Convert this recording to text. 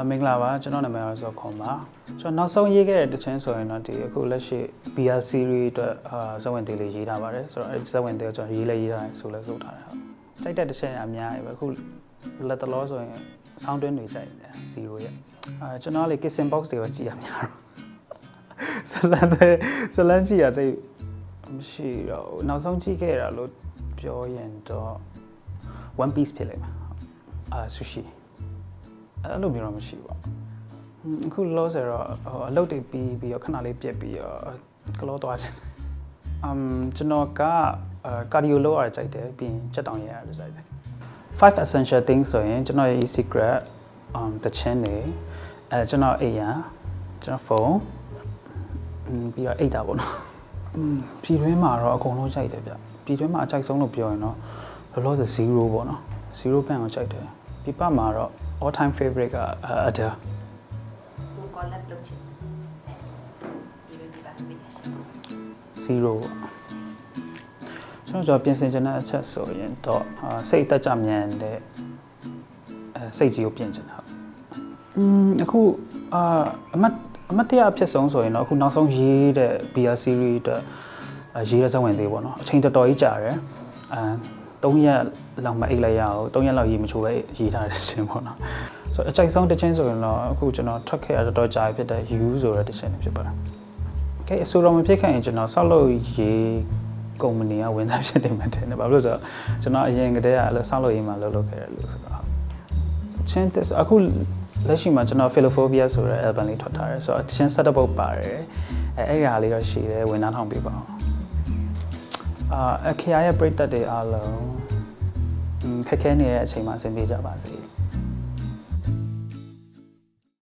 မင်္ဂလာပါကျွန်တော်နာမည်ကတော့ Zaw Khun ပါကျွန်တော်နောက်ဆုံးရေးခဲ့တဲ့တခြင်းဆိုရင်တော့ဒီအခုလက်ရှိ BR series အတွက်ဇဝင်သေးလေးရေးထားပါတယ်ဆိုတော့အဲဒီဇဝင်သေးကိုကျွန်တော်ရေးထားတယ်ဆိုလဲဆိုထားတယ်ဟုတ်ကြိုက်တဲ့တခြင်းအများကြီးပဲအခုလက်တလောဆိုရင် sound twin တွေကြိုက်တယ်0ရဲ့ကျွန်တော်လေ kissing box တွေပဲကြည့်ရများတော့ဇလန်ကြည့်ရတဲ့မရှိတော့နောက်ဆုံးကြည့်ခဲ့တာလို့ပြောရင်တော့ one piece ဖြစ်လိမ့်မယ်sushiအဲ့လိုမျိုးတော့မရှိပါဘူးအခုလောဆယ်တော့အလုပ်တွေပြီးတော့ခဏလေးပြက်ပြီးတော့ကလောသွားချင်ကျွန်တော်ကကာဒီယိုလုပ်ရကြိုက်တယ်ပြီးရင်ချက်တောင်ရရကြိုက်တယ်5 essential things ဆိုရင်ကျွန်တော်ရဲ့ secret တခြင်းတွေကျွန်တော်အိမ်ရကျွန်တော်ဖုန်းပြီးတော့အိတ်တာပေါ့နော်ပြည်တွင်းမှာတော့အကုန်လုံးကြိုက်တယ်ဗျပြည်တွင်းမှာအကြိုက်ဆုံးလို့ပြောရင်တော့လောလောဆယ်0ပေါ့နော်0ဘန်ကိုကြိုက်တယ်ပြပမှာတော့all time favorite ကAdele ကိုကောလက်လုပ်ချင်0ကျွန်တော်ပြင်ဆင်ချင်တဲ့အချက်ဆိုရင်တော့စိတ်တက်ကြမြန်တဲ့စိတ်ကြီးကိုပြင်ချင်တာအခုအမတ်တရားဖြစ်ဆုံးဆိုရင်တော့အခုနောက်ဆုံးရေးတဲ့ BR series အတွက်ရေးတဲ့ဇဝင်သေးပေါ့နော်အချိန်တော်တော်ကြီးကြာတယ်3ရက်လောက်မအိတ်လိုက်ရအောင်3ရက်လောက်ရေးမချိုးပဲရေးထားတဲ့ချင်းပေါ့နော်ဆိုတော့အကြိုက်ဆုံးတစ်ချင်းဆိုရင်တော့အခုကျွန်တော်ထွက်ခဲ့ရတော်ကြာဖြစ်တဲ့ U ဆိုတဲ့တစ်ချင်းဖြစ်ပါတယ်။ Okay အဆိုတော်မဖြစ်ခဲ့ရင်ကျွန်တော်ဆောက်လုပ်ရေးကုမ္ပဏီကဝန်ထမ်းဖြစ်နေမှတယ်။ဘာလို့လဲဆိုတော့ကျွန်တော်အရင်ကတည်းကဆောက်လုပ်ရေးမှာလုပ်ခဲ့တယ်လို့ဆိုတော့ချင်းတက်အခုလက်ရှိမှာကျွန်တော် Philophobia ဆိုတဲ့ album လေးထွက်ထားတယ်ဆိုတော့ချင်း setup ပုတ်ပါတယ်အဲ့ဒါလေးတော့ရှိတယ်ဝန်ထမ်းထောင်ပေးပါအောင်အခရာရဲ့ပရိသတ်တွေအားလုံးခက်ခဲနေတဲ့အချိန်မှာအဆင်ပြေကြပါစေ။